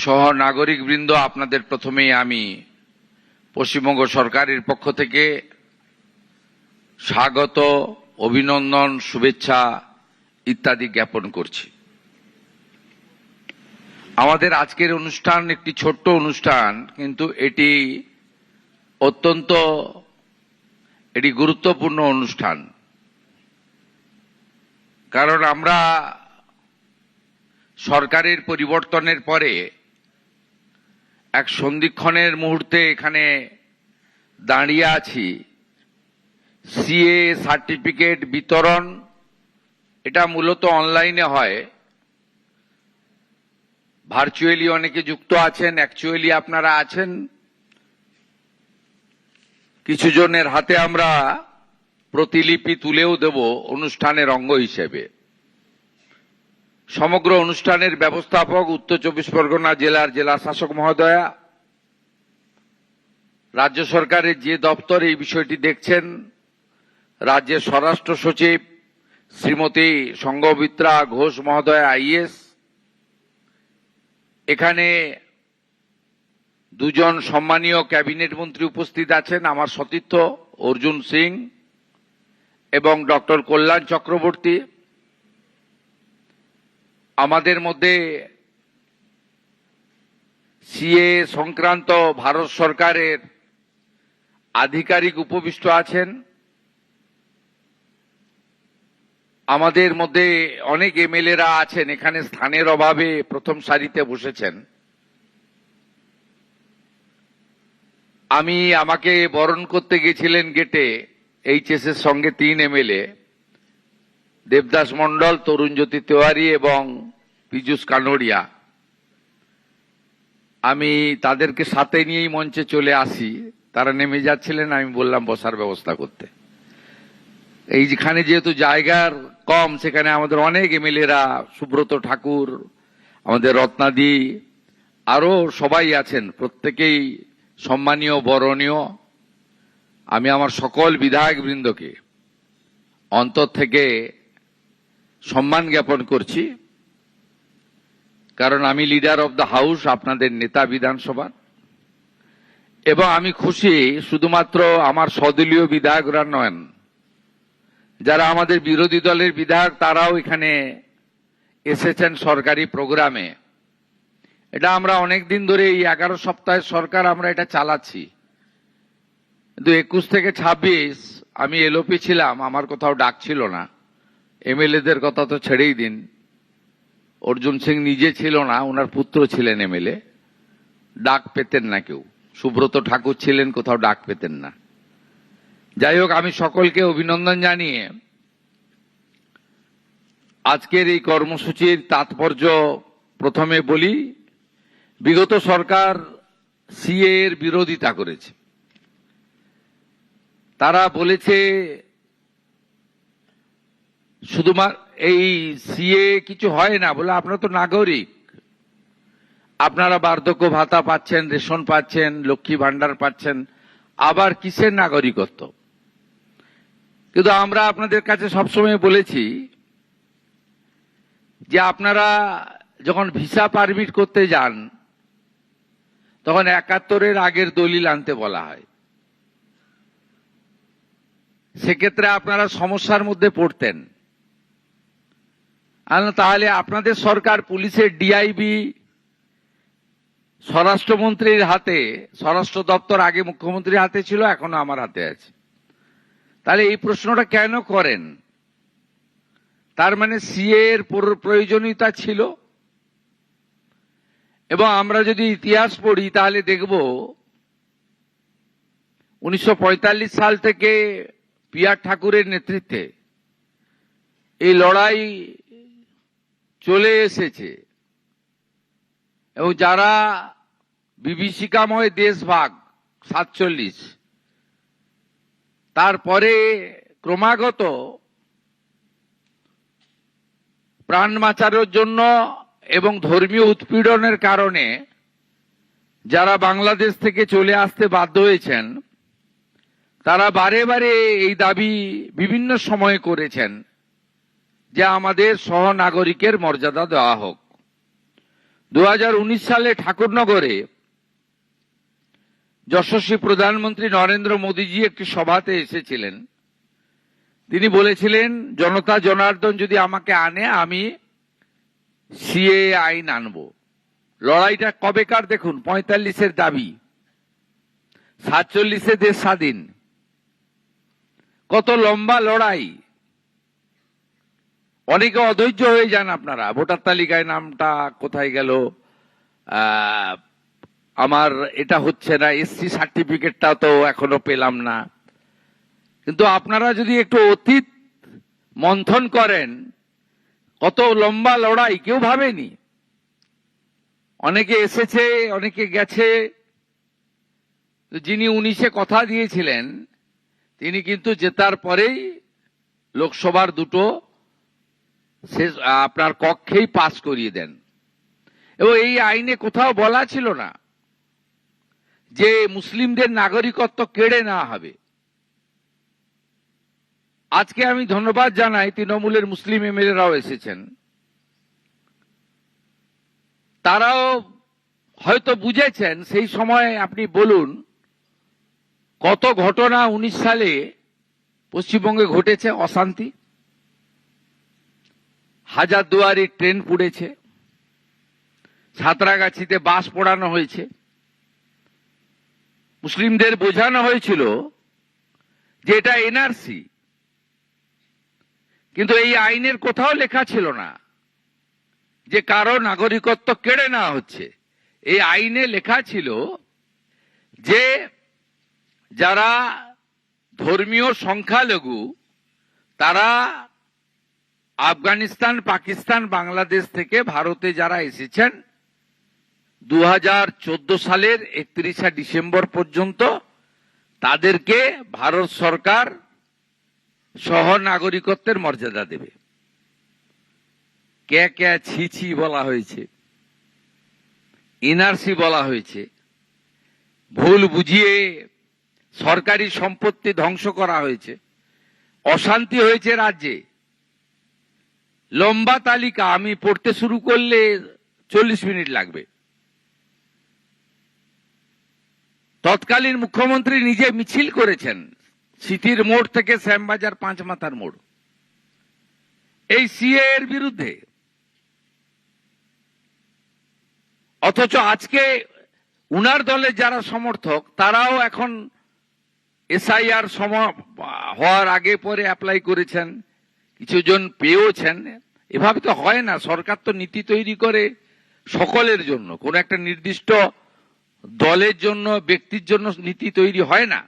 সহ নাগরিকবৃন্দ, আপনাদের প্রথমেই আমি পশ্চিমবঙ্গ সরকারের পক্ষ থেকে স্বাগত, অভিনন্দন, শুভেচ্ছা ইত্যাদি জ্ঞাপন করছি। আমাদের আজকের অনুষ্ঠান একটি ছোট্ট অনুষ্ঠান, কিন্তু এটি অত্যন্ত গুরুত্বপূর্ণ অনুষ্ঠান। কারণ আমরা সরকারের পরিবর্তনের পরে এক সন্ধিক্ষণের মুহূর্তে এখানে দাঁড়িয়ে আছি। সিএ সার্টিফিকেট বিতরণ এটা মূলত অনলাইনে হয়, ভার্চুয়ালি অনেকে যুক্ত আছেন, অ্যাকচুয়ালি আপনারা আছেন। কিছু জনের হাতে আমরা প্রতিলিপি তুলেও দেব অনুষ্ঠানের অঙ্গ হিসেবে। সমগ্র অনুষ্ঠানের ব্যবস্থাপক উত্তর চব্বিশ পরগনা জেলার জেলা শাসক মহোদয়া, রাজ্য সরকারের যে দপ্তর এই বিষয়টি দেখছেন, রাজ্যের স্বরাষ্ট্র সচিব শ্রীমতী সংঘমিত্রা ঘোষ মহোদয়া আইএস, এখানে দুজন সম্মানীয় ক্যাবিনেট মন্ত্রী উপস্থিত আছেন, আমার সতীর্থ অর্জুন সিং এবং ডক্টর কল্যাণ চক্রবর্তী। আমাদের মধ্যে সিএ সংক্রান্ত ভারত সরকারের আধিকারিক উপবিষ্ট আছেন। আমাদের মধ্যে অনেক এমএলএরা আছেন, এখানে স্থানের অভাবে প্রথম সারিতে বসেছেন। আমাকে বরণ করতে গেছিলেন গেটে এইচএস এর সঙ্গে 3 এমএলএ, দেবদাস মন্ডল, তরুণজ্যোতি তেওয়ারি এবং পীযূষ কানোড়িয়া। আমি তাদেরকে সাথে নিয়েই মঞ্চে চলে আসি। তারা নেমে যাচ্ছিলেন, আমি বললাম বসার ব্যবস্থা করতে। এইখানে যেহেতু জায়গার কম, সেখানে আমাদের অনেক এমএলএরা, সুব্রত ঠাকুর, আমাদের রত্নাদি, আরো সবাই আছেন, প্রত্যেকেই সম্মানীয়, বরণীয়। আমি আমার সকল বিধায়ক বৃন্দকে অন্তর থেকে সম্মান জ্ঞাপন করছি, কারণ আমি লিডার অব দ্য হাউস, আপনাদের নেতা বিধানসভার। এবং আমি খুশি শুধুমাত্র আমার স্বদলীয় বিধায়করা নন, যারা আমাদের বিরোধী দলের বিধায়ক তারাও এখানে এসেছেন সরকারি প্রোগ্রামে। এটা আমরা অনেকদিন ধরে, এই 11 সপ্তাহের সরকার আমরা এটা চালাচ্ছি। কিন্তু 21 থেকে 26 আমি এলওপি ছিলাম, আমার কোথাও ডাক ছিল না। এমএলএদের কথা তো ছেড়েই দিন, অর্জুন সিং নিজে ছিল না, ওনার পুত্র ছিলেন এমএলএ, ডাক পেতেন না কেউ। সুব্রত ঠাকুর ছিলেন, কোথাও ডাক পেতেন না। যাই হোক, আমি সকলকে অভিনন্দন জানিয়ে আজকের এই কর্মসূচির তাৎপর্য প্রথমে বলি। বিগত সরকার সিএ এর বিরোধিতা করেছে। তারা বলেছে শুধুমাত্র এই সিএ কিছু হয় না, বলে আপনারা তো নাগরিক, আপনারা বার্ধক্য ভাতা পাচ্ছেন, রেশন পাচ্ছেন, লক্ষ্মী ভান্ডার পাচ্ছেন, আবার কিসের নাগরিকত্ব? কিন্তু আমরা আপনাদের কাছে সবসময় বলেছি যে আপনারা যখন ভিসা পারমিট করতে যান, তখন 71-এর আগের দলিল আনতে বলা হয়। সেক্ষেত্রে আপনারা সমস্যার মধ্যে পড়তেন। তাহলে আপনাদের সরকার, পুলিশের ডিআইবি স্বরাষ্ট্রমন্ত্রীর হাতে, স্বরাষ্ট্র দপ্তর আগে মুখ্যমন্ত্রীর হাতে ছিল, এখনো আমার হাতে আছে। তাহলে এই প্রশ্নটা কেন করেন? তার মানে সিএ এর প্রয়োজনীয়তা ছিল। এবং আমরা যদি ইতিহাস পড়ি তাহলে দেখব 1945 সাল থেকে পিআর ঠাকুরের নেতৃত্বে এই লড়াই চলে এসেছে। এবং যারা বিভীষিকাময় দেশভাগ 47, তারপরে ক্রমাগত প্রাণ বাঁচানোর জন্য এবং ধর্মীয় উৎপীড়নের কারণে যারা বাংলাদেশ থেকে চলে আসতে বাধ্য হয়েছেন, তারা বারে বারে এই দাবি বিভিন্ন সময়ে করেছেন যে আমাদের সহনাগরিকের মর্যাদা দেওয়া হোক। 2019 সালে ঠাকুরনগরে যশস্বী প্রধানমন্ত্রী নরেন্দ্র মোদীজি একটি সভাতে এসেছিলেন। তিনি বলেছিলেন, জনতা জনার্দন যদি আমাকে আনে আমি সিএ আইন আনব। লড়াইটা কবেকার দেখুন, 45-এর দাবি, 47-এ দেশ স্বাধীন। কত লম্বা লড়াই। অনেকে অধৈর্য হয়ে যান আপনারা, ভোটার তালিকায় নামটা কোথায় গেল, আমার এটা হচ্ছে না, এসসি সার্টিফিকেটটা তো এখনো পেলাম না। কিন্তু আপনারা যদি একটু অতীত মন্থন করেন, কত লম্বা লড়াই কেউ ভাবেনি। অনেকে এসেছে, অনেকে গেছে। যিনি 19-এ কথা দিয়েছিলেন তিনি কিন্তু জেতার পরেই লোকসভার দুটো আপনার কক্ষেই পাস করিয়ে দেন। এবং এই আইনে কোথাও বলা ছিল না যে মুসলিমদের নাগরিকত্ব কেড়ে নেওয়া হবে। আজকে আমি ধন্যবাদ জানাই, তৃণমূলের মুসলিম এমএলএরাও এসেছেন। তারাও হয়তো বুঝেছেন। সেই সময় আপনি বলুন কত ঘটনা 19 সালে পশ্চিমবঙ্গে ঘটেছে, অশান্তি। হাজারদুয়ারি ট্রেন পুড়েছে, সাঁতরাগাছিতে বাস পোড়ানো হয়েছে। মুসলিমদের বোঝানো হয়েছিল যে এটা এনআরসি, কিন্তু এই আইনের কোথাও লেখা ছিল না যে কারো নাগরিকত্ব কেড়ে নেওয়া হচ্ছে। এই আইনে লেখা ছিল যে যারা ধর্মীয় সংখ্যালঘু তারা আফগানিস্তান, পাকিস্তান, বাংলাদেশ থেকে ভারতে যারা এসেছেন 2014 সালের 31শে ডিসেম্বর পর্যন্ত তাদেরকে ভারত সরকার সহ নাগরিকত্বের মর্যাদা দেবে। কে কে ছি বলা হয়েছে, এনআরসি বলা হয়েছে, ভুল বুঝিয়ে সরকারি সম্পত্তি ধ্বংস করা হয়েছে, অশান্তি হয়েছে রাজ্যে। লম্বা তালিকা, আমি পড়তে শুরু করলে 40 মিনিট লাগবে। তৎকালীন মুখ্যমন্ত্রী নিজে মিছিল করেছেন সিটির মোড় থেকে শ্যামবাজার 5 মাথার মোড় এই সিএ এর বিরুদ্ধে। অথচ আজকে উনার দলের যারা সমর্থক তারাও এখন এসআইআর হওয়ার আগে পরে অ্যাপ্লাই করেছেন, কিছুজন পেয়েওছেন। এভাবে তো হয় না। সরকার তো নীতি তৈরি করে সকলের জন্য, কোন একটা নির্দিষ্ট দলের জন্য, ব্যক্তির জন্য নীতি তৈরি হয় না।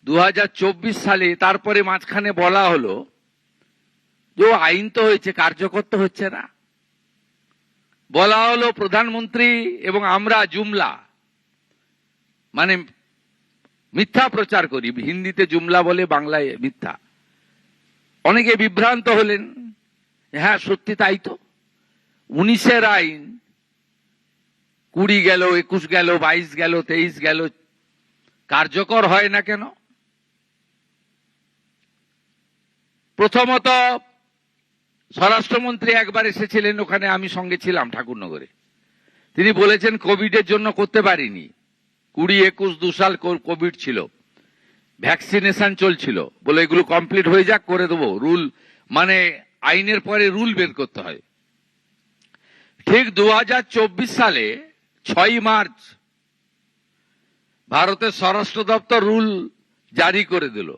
2024 সালে তারপরে মাঝখানে বলা হলো যে আইন তো হয়েছে, কার্যকর তো হচ্ছে না। বলা হলো প্রধানমন্ত্রী এবং আমরা জুমলা, মানে মিথ্যা প্রচার করি। হিন্দিতে জুমলা বলে, বাংলায় মিথ্যা। অনেকে বিভ্রান্ত হলেন। হ্যাঁ, সত্যি তাই তো। 19-এর আইন 20 গেল, 21 গেল, 22 গেল, 23 গেল, কার্যকর হয় না কেন? প্রথমত স্বরাষ্ট্রমন্ত্রী একবার এসেছিলেন, ওখানে আমি সঙ্গে ছিলাম ঠাকুরনগরে। তিনি বলেছেন কোভিডের জন্য করতে পারিনি। 20, 21, 2 সাল কোভিড ছিল, ভ্যাকসিনেশন চলছিল, বলে এগুলো কমপ্লিট হয়ে যাক, করে দেবো। রুল মানে আইনের পরে রুল বের করতে হয়। ঠিক 2024 সালে 6 মার্চ ভারতের স্বরাষ্ট্র দপ্তর রুল জারি করে দিল।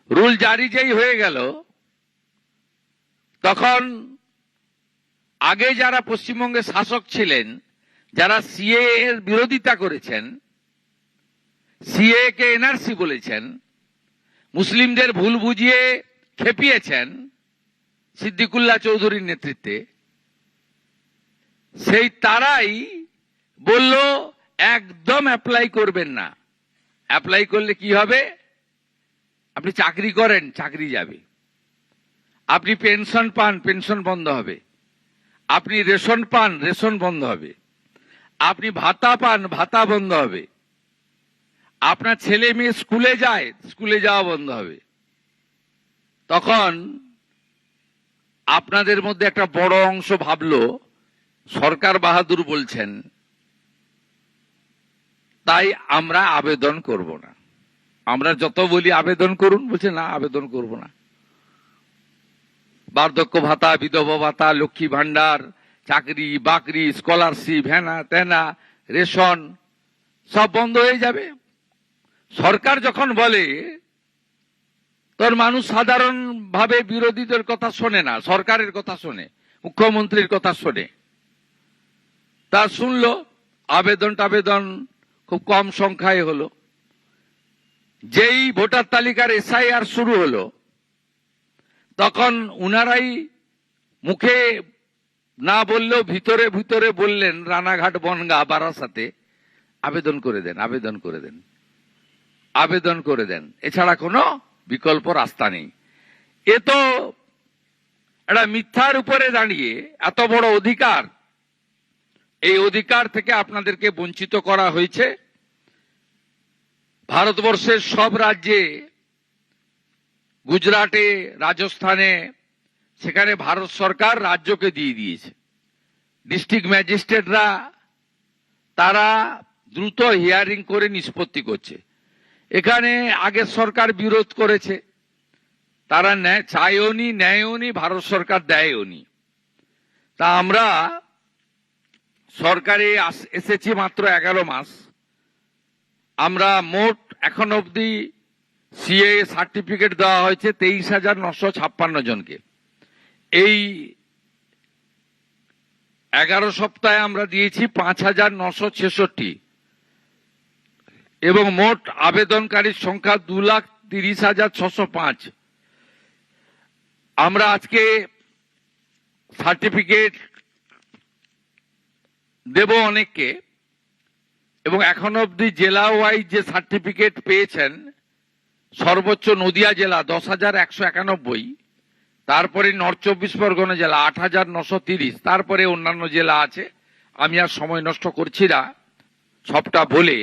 রুল জারি যেই হয়ে গেল, তখন আগে যারা পশ্চিমবঙ্গে শাসক ছিলেন, যারা সিএ এর বিরোধিতা করেছেন, সিএ কে এনআরসি বলেছেন, মুসলিমদের ভুল বুঝিয়ে খেপিয়েছেন সিদ্দিকুল্লাহ চৌধুরীর নেতৃত্বে, সেই তারাই বলল একদম অ্যাপ্লাই করবেন না। অ্যাপ্লাই করলে কি হবে? আপনি চাকরি করেন, চাকরি যাবে। আপনি পেনশন পান, পেনশন বন্ধ হবে। আপনি রেশন পান, রেশন বন্ধ হবে। আপনি ভাতা পান, ভাতা বন্ধ হবে। আপনার ছেলে মেয়ে স্কুলে যায়, স্কুলে যাওয়া বন্ধ হবে। তখন আপনাদের মধ্যে একটা বড় অংশ ভাবলো সরকার বাহাদুর বলছেন, তাই আমরা আবেদন করব না। আমরা যত বলি আবেদন করুন, বলছে না আবেদন করব না। বার্ধক্য ভাতা, বিধবা ভাতা, লক্ষ্মী ভান্ডার, চাকরি বাকরি, স্কলারশিপ, হ্যানা তেনা, রেশন সব বন্ধ হয়ে যাবে। সরকার যখন বলে তোর মানুষ সাধারণ ভাবে বিরোধীদের কথা শোনে না, সরকারের কথা শোনে, মুখ্যমন্ত্রীর কথা শোনে। তা শুনলো, আবেদন খুব কম সংখ্যায় হলো। যেই ভোটার তালিকার এসআইআর শুরু হলো, তখন উনারাই মুখে না বললেও ভিতরে ভিতরে বললেন, রানাঘাট, বনগাঁ, বারাসাতে আবেদন করে দেন, আবেদন করে দেন, আবেদন করে দেন, এছাড়া কোনো বিকল্প রাস্তা নেই। এ তো একটা মিথ্যার উপরে দাঁড়িয়ে এত বড় অধিকার, এই অধিকার থেকে আপনাদেরকে বঞ্চিত করা হয়েছে। ভারতবর্ষের সব রাজ্যে, গুজরাটে, রাজস্থানে, সেখানে ভারত সরকার রাজ্যকে দিয়ে দিয়েছে। ডিস্ট্রিক্ট ম্যাজিস্ট্রেটরা তারা দ্রুত হিয়ারিং করে নিষ্পত্তি করছে। এখানে আগের সরকার বিরোধ করেছে, তারা চায়ওনি, ন্যায়ওনি, ভারত সরকার দেয়ওনি। তা আমরা সরকারে এসেছি মাত্র 11 মাস। আমরা মোট এখন অবধি সিএ সার্টিফিকেট দেওয়া হয়েছে 23,956 জনকে। এই 11 সপ্তাহে আমরা দিয়েছি 5,966, এবং মোট আবেদনকারীর সংখ্যা 2,30,605। আমরা আজকে সার্টিফিকেট দেব অনেককে, এবং এখন অবধি জেলা ওয়াইজ যে সার্টিফিকেট পেয়েছেন, সর্বোচ্চ নদিয়া জেলা 10,191, তারপরে নর্থ 24 পরগনা জেলা 8,930, তারপরে অন্যান্য জেলা আছে। আমি আর সময় নষ্ট করছি না সবটা বলে।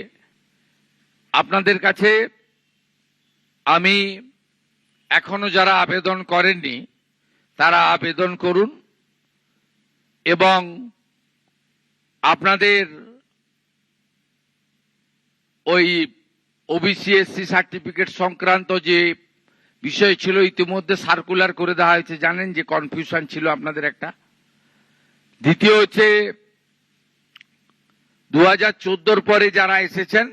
আপনাদের কাছে আমি এখনো যারা আবেদন করেননি তারা আবেদন করুন, এবং আপনাদের ওই ওবিসি এসসি সার্টিফিকেট সংক্রান্ত যে বিষয় ছিল, ইতিমধ্যে সার্কুলার করে দেওয়া হয়েছে। জানেন যে কনফিউশন ছিল আপনাদের একটা। দ্বিতীয় হচ্ছে 2014 পরে যারা এসেছেন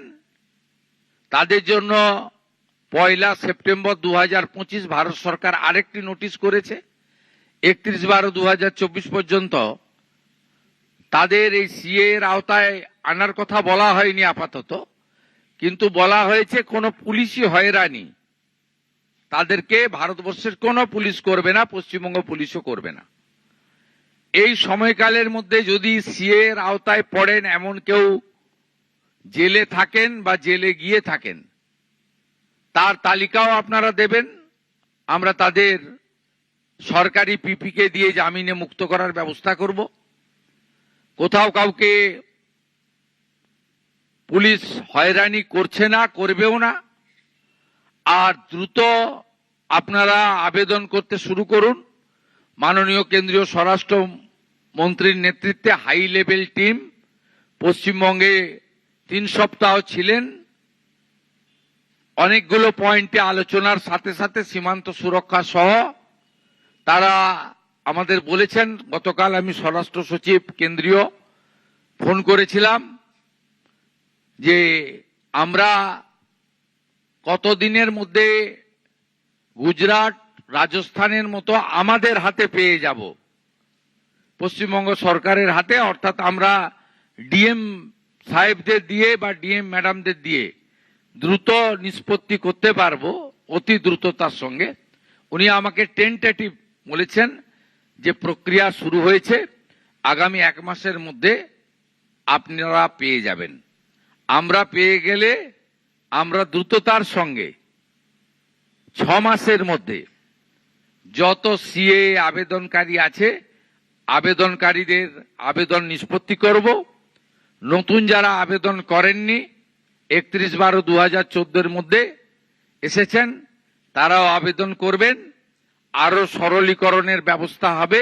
তাদের জন্য 1 সেপ্টেম্বর 2025 ভারত সরকার আরেকটি নোটিশ করেছে। 31/12/2024 পর্যন্ত তাদের এই সিএ এর আওতায় আনার কথা বলা হয়নি আপাতত, কিন্তু বলা হয়েছে কোনো পুলিশি হয়রানি তাদেরকে ভারতবর্ষের কোনো পুলিশ করবে না, পশ্চিমবঙ্গ পুলিশও করবে না। এই সময়কালের মধ্যে যদি সিএ এর আওতায় পড়েন, এমন কেউ জেলে থাকেন বা জেলে গিয়ে থাকেন, তার তালিকাও আপনারা দেবেন। আমরা তাদের সরকারি পিপিকে দিয়ে জামিনে মুক্ত করার ব্যবস্থা করব। কোথাও কাউকে পুলিশ হয়রানি করছে না, করবেও না। আর দ্রুত আপনারা আবেদন করতে শুরু করুন। মাননীয় কেন্দ্রীয় স্বরাষ্ট্র মন্ত্রীর নেতৃত্বে হাই লেভেল টিম পশ্চিমবঙ্গে 3 সপ্তাহ ছিলেন। অনেকগুলো পয়েন্টে আলোচনার সাথে সাথে সীমান্ত সুরক্ষা সহ তারা আমাদের বলেছেন। গতকাল আমি স্বরাষ্ট্র সচিব কেন্দ্রীয় ফোন করেছিলাম যে আমরা কতদিনের মধ্যে গুজরাট, রাজস্থানের মতো আমাদের হাতে পেয়ে যাব, পশ্চিমবঙ্গ সরকারের হাতে। অর্থাৎ আমরা ডিএম সাহেবদের দিয়ে বা ডিএম ম্যাডামদের দিয়ে দ্রুত নিষ্পত্তি করতে পারবো, অতি দ্রুততার সঙ্গে। উনি আমাকে টেন্টেটিভ বলেছেন যে প্রক্রিয়া শুরু হয়েছে, আগামী 1 মাসের মধ্যে আপনারা পেয়ে যাবেন। আমরা পেয়ে গেলে আমরা দ্রুততার সঙ্গে 6 মাসের মধ্যে যত সিএ আবেদনকারী আছে, আবেদনকারীদের আবেদন নিষ্পত্তি করব। নতুন যারা আবেদন করেননি, 31/12/2014 মধ্যে এসেছেন, তারাও আবেদন করবেন। আরো সরলীকরণের ব্যবস্থা হবে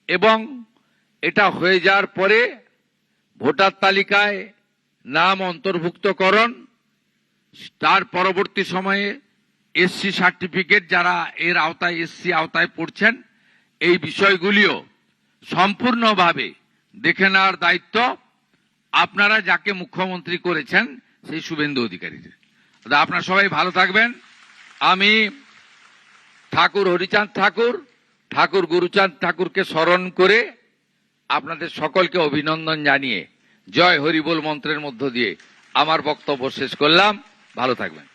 এবং এটা হয়ে যাওয়ার পরে ভোটার তালিকায় নাম অন্তর্ভুক্তকরণ, তার পরবর্তী সময়ে এসসি সার্টিফিকেট, যারা এর আওতায় এসসি আওতায় পড়ছেন, এই বিষয়গুলিও সম্পূর্ণভাবে দেখে নেওয়ার দায়িত্ব আপনারা যাকে মুখ্যমন্ত্রী করেছেন সেই শুভেন্দু অধিকারীর। আপনারা সবাই ভালো থাকবেন। আমি ঠাকুর হরিচাঁদ ঠাকুর, ঠাকুর গুরুচাঁদ ঠাকুরকে স্মরণ করে আপনাদের সকলকে অভিনন্দন জানিয়ে জয় হরিবোল মন্ত্রের মধ্য দিয়ে আমার বক্তব্য শেষ করলাম। ভালো থাকবেন।